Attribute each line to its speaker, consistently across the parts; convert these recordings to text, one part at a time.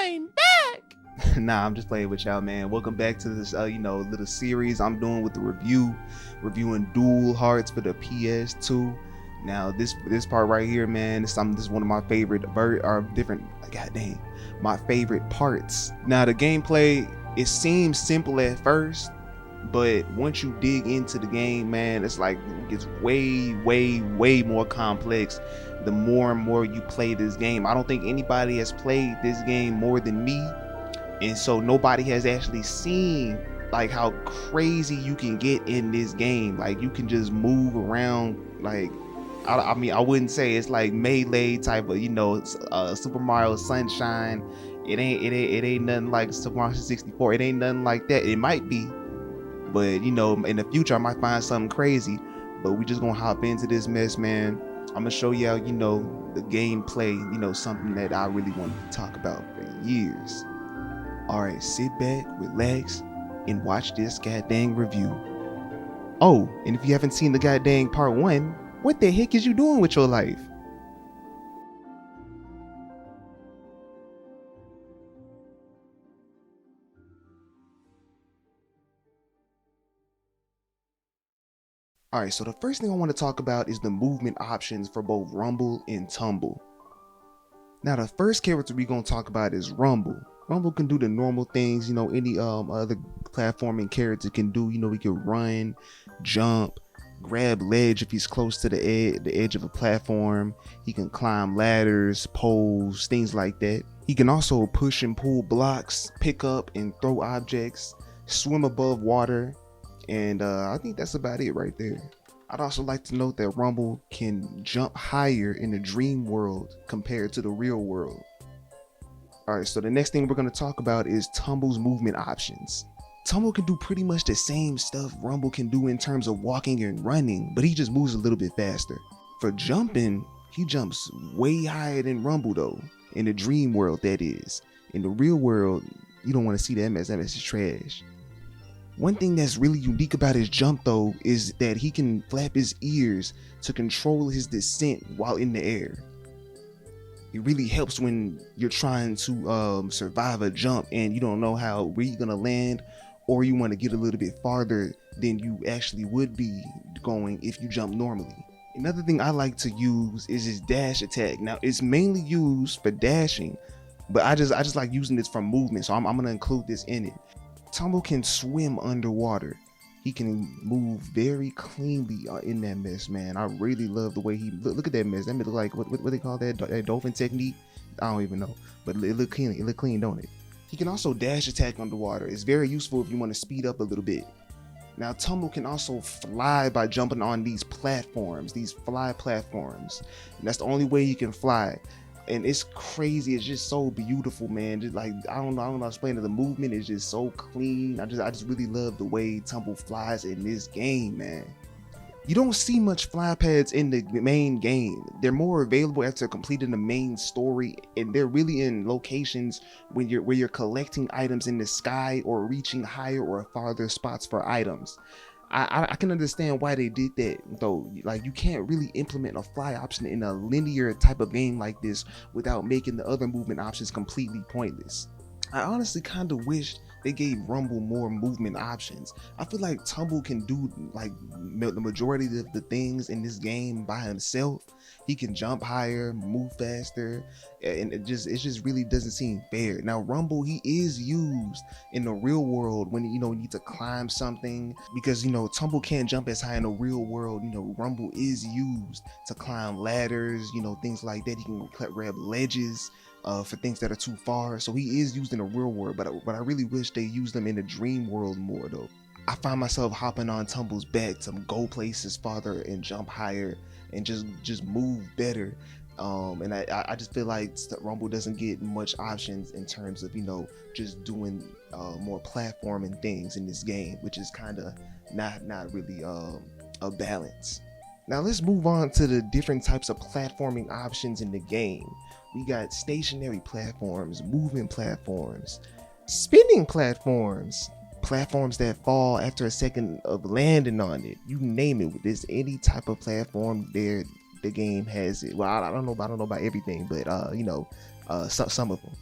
Speaker 1: I'm back.
Speaker 2: Nah, I'm just playing with y'all, man. Welcome back to this, little series I'm doing with the reviewing Dual Hearts for the PS2. Now, this part right here, man, this is one of my favorite, my favorite parts. Now, the gameplay, it seems simple at first, but once you dig into the game, man, it's like it gets way more complex the more and more you play this game. I don't think anybody has played this game more than me, and so nobody has actually seen like how crazy you can get in this game. Like, you can just move around. Like, I mean, I wouldn't say it's like Melee type of, Super Mario Sunshine. It ain't nothing like Super Mario 64. It ain't nothing like that. It might be, but in the future I might find something crazy. But we just gonna hop into this mess, man. I'm gonna show y'all, the gameplay, something that I really wanted to talk about for years. All right, sit back, relax, and watch this goddamn review. Oh, and if you haven't seen the goddamn part 1, what the heck is you doing with your life? Alright, so the first thing I want to talk about is the movement options for both Rumble and Tumble. Now, the first character we're going to talk about is Rumble. Rumble can do the normal things, any other platforming character can do. He can run, jump, grab ledge if he's close to the edge of a platform. He can climb ladders, poles, things like that. He can also push and pull blocks, pick up and throw objects, swim above water, and I think that's about it right there. I'd also like to note that Rumble can jump higher in the dream world compared to the real world. Alright, so the next thing we're going to talk about is Tumble's movement options. Tumble can do pretty much the same stuff Rumble can do in terms of walking and running, but he just moves a little bit faster. For jumping, he jumps way higher than Rumble though, in the dream world that is. In the real world, you don't want to see that mess is trash. One thing that's really unique about his jump though is that he can flap his ears to control his descent while in the air. It really helps when you're trying to survive a jump and you don't know where you're gonna land, or you want to get a little bit farther than you actually would be going if you jump normally. Another thing I like to use is his dash attack. Now, it's mainly used for dashing, but I just like using this for movement, so I'm gonna include this in it. Tumble can swim underwater. He can move very cleanly in that mess, man. I really love the way he look at that mess. That mess look like what they call that dolphin technique. I don't even know, but it look clean. It look clean, don't it? He can also dash attack underwater. It's very useful if you want to speed up a little bit. Now, Tumble can also fly by jumping on these platforms, these fly platforms. And that's the only way he can fly. And it's crazy. It's just so beautiful, man. Just like I don't know how to explain it. The movement is just so clean. I just really love the way Tumble flies in this game, man. You don't see much fly pads in the main game. They're more available after completing the main story, and they're really in locations where you're collecting items in the sky or reaching higher or farther spots for items. I can understand why they did that though. Like, you can't really implement a fly option in a linear type of game like this without making the other movement options completely pointless. I honestly kind of wish they gave Rumble more movement options. I feel like Tumble can do like the majority of the things in this game by himself. He can jump higher, move faster, and it just really doesn't seem fair. Now, Rumble, he is used in the real world when you need to climb something, because Tumble can't jump as high in the real world. Rumble is used to climb ladders, things like that. He can grab ledges for things that are too far. So he is used in the real world, but I really wish they used them in the dream world more though. I find myself hopping on Tumble's back to go places farther and jump higher and just move better. And I just feel like Rumble doesn't get much options in terms of just doing more platforming things in this game, which is kind of not really a balance. Now let's move on to the different types of platforming options in the game. We got stationary platforms, moving platforms, spinning platforms, platforms that fall after a second of landing on it. You name it. There's any type of platform there, the game has it. Well, I don't know about everything, but some of them.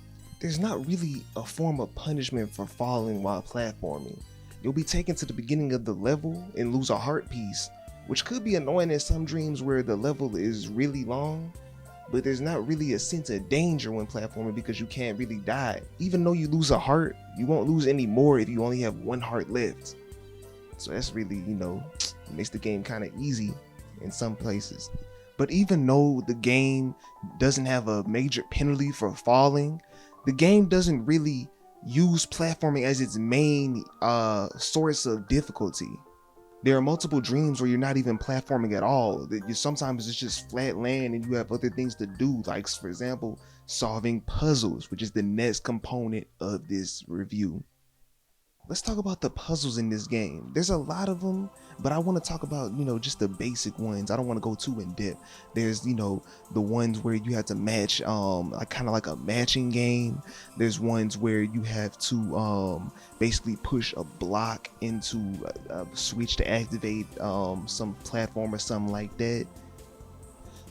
Speaker 2: There's not really a form of punishment for falling while platforming. You'll be taken to the beginning of the level and lose a heart piece, which could be annoying in some dreams where the level is really long, but there's not really a sense of danger when platforming because you can't really die. Even though you lose a heart, you won't lose any more if you only have one heart left. So that's really, makes the game kind of easy in some places. But even though the game doesn't have a major penalty for falling, the game doesn't really use platforming as its main source of difficulty. There are multiple dreams where you're not even platforming at all. Sometimes it's just flat land and you have other things to do, like, for example, solving puzzles, which is the next component of this review. Let's talk about the puzzles in this game. There's a lot of them, but I want to talk about, just the basic ones. I don't want to go too in depth. There's, the ones where you have to match, kind of like a matching game. There's ones where you have to basically push a block into a switch to activate some platform or something like that.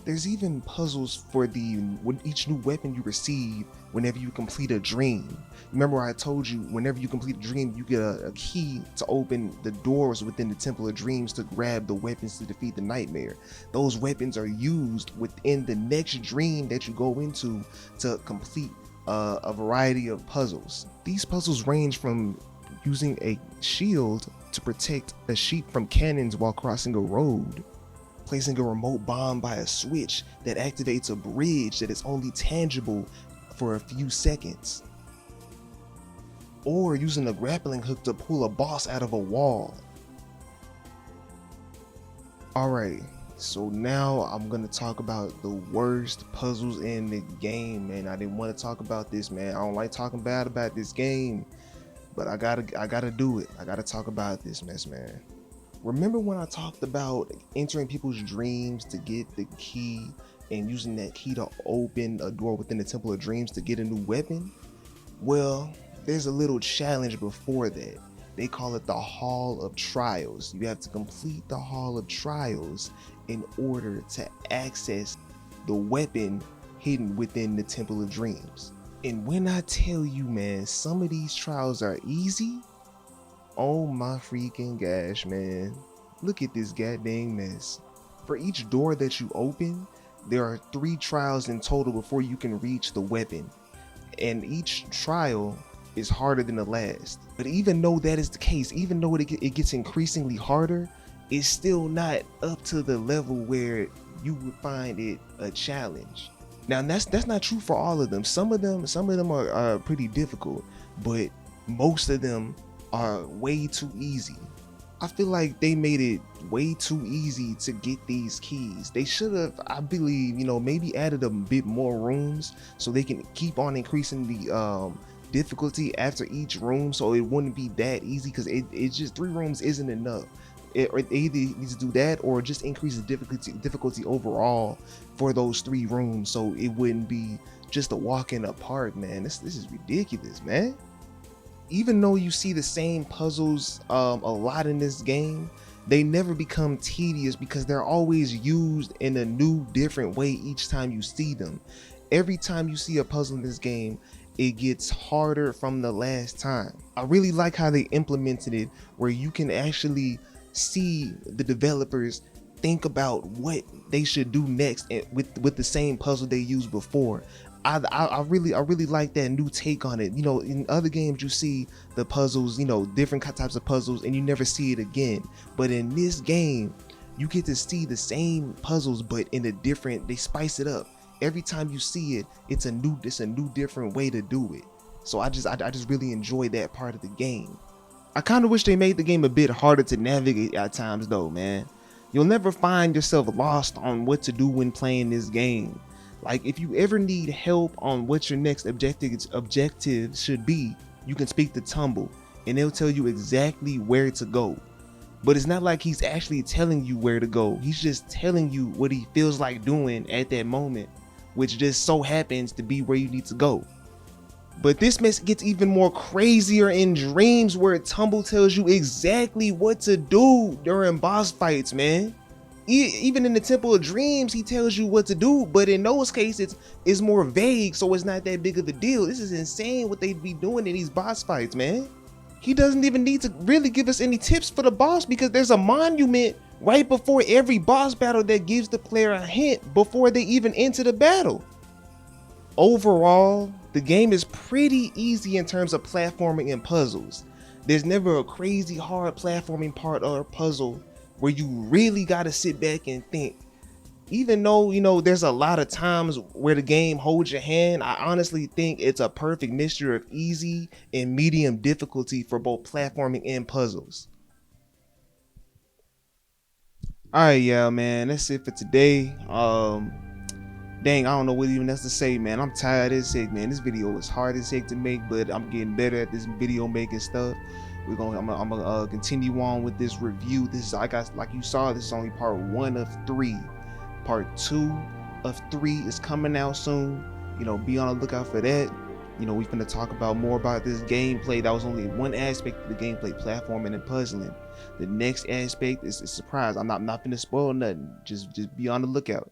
Speaker 2: There's even puzzles for each new weapon you receive whenever you complete a dream. Remember I told you whenever you complete a dream, you get a key to open the doors within the Temple of Dreams to grab the weapons to defeat the nightmare. Those weapons are used within the next dream that you go into to complete a variety of puzzles. These puzzles range from using a shield to protect a sheep from cannons while crossing a road, placing a remote bomb by a switch that activates a bridge that is only tangible for a few seconds, or using a grappling hook to pull a boss out of a wall. Alright, so now I'm gonna talk about the worst puzzles in the game, man. I didn't want to talk about this, man. I don't like talking bad about this game, but I gotta do it. I gotta talk about this mess, man. Remember when I talked about entering people's dreams to get the key and using that key to open a door within the Temple of Dreams to get a new weapon? Well, there's a little challenge before that. They call it the Hall of Trials. You have to complete the Hall of Trials in order to access the weapon hidden within the Temple of Dreams. And when I tell you, man, some of these trials are easy, oh my freaking gosh, man. Look at this goddamn mess. For each door that you open, there are 3 trials in total before you can reach the weapon. And each trial is harder than the last. But even though that is the case, even though it gets increasingly harder, it's still not up to the level where you would find it a challenge. Now that's not true for all of them. Some of them are pretty difficult, but most of them are way too easy. I feel like they made it way too easy to get these keys. They should have, I believe, maybe added a bit more rooms so they can keep on increasing the difficulty after each room, so it wouldn't be that easy, because it's just 3 rooms isn't enough. They either need to do that or just increase the difficulty overall for those 3 rooms, so it wouldn't be just a walk in the park, man. This is ridiculous, man. Even though you see the same puzzles a lot in this game, they never become tedious because they're always used in a new, different way each time you see them. Every time you see a puzzle in this game, it gets harder from the last time. I really like how they implemented it, where you can actually see the developers think about what they should do next with the same puzzle they used before. I really like that new take on it. In other games you see the puzzles, different types of puzzles, and you never see it again. But in this game, you get to see the same puzzles, but in a different, they spice it up. Every time you see it, it's a new different way to do it. So I just really enjoy that part of the game. I kind of wish they made the game a bit harder to navigate at times though, man. You'll never find yourself lost on what to do when playing this game. Like, if you ever need help on what your next objective should be, you can speak to Tumble and they'll tell you exactly where to go. But it's not like he's actually telling you where to go. He's just telling you what he feels like doing at that moment, which just so happens to be where you need to go. But this mess gets even more crazier in dreams, where Tumble tells you exactly what to do during boss fights, man. Even in the Temple of Dreams, he tells you what to do, but in those cases, it's more vague, so it's not that big of a deal. This is insane what they be doing in these boss fights, man. He doesn't even need to really give us any tips for the boss because there's a monument right before every boss battle that gives the player a hint before they even enter the battle. Overall, the game is pretty easy in terms of platforming and puzzles. There's never a crazy hard platforming part or puzzle where you really gotta sit back and think. Even though, there's a lot of times where the game holds your hand, I honestly think it's a perfect mixture of easy and medium difficulty for both platforming and puzzles. Alright, yeah, man, that's it for today. Dang, I don't know what even else to say, man. I'm tired as heck, man. This video was hard as heck to make, but I'm getting better at this video making stuff. I'm gonna continue on with this review. This is, like you saw, this is only part 1 of 3. Part 2 of 3 is coming out soon. Be on the lookout for that. We finna talk about more about this gameplay. That was only one aspect of the gameplay, platforming and puzzling. The next aspect is a surprise. I'm not finna spoil nothing. Just be on the lookout.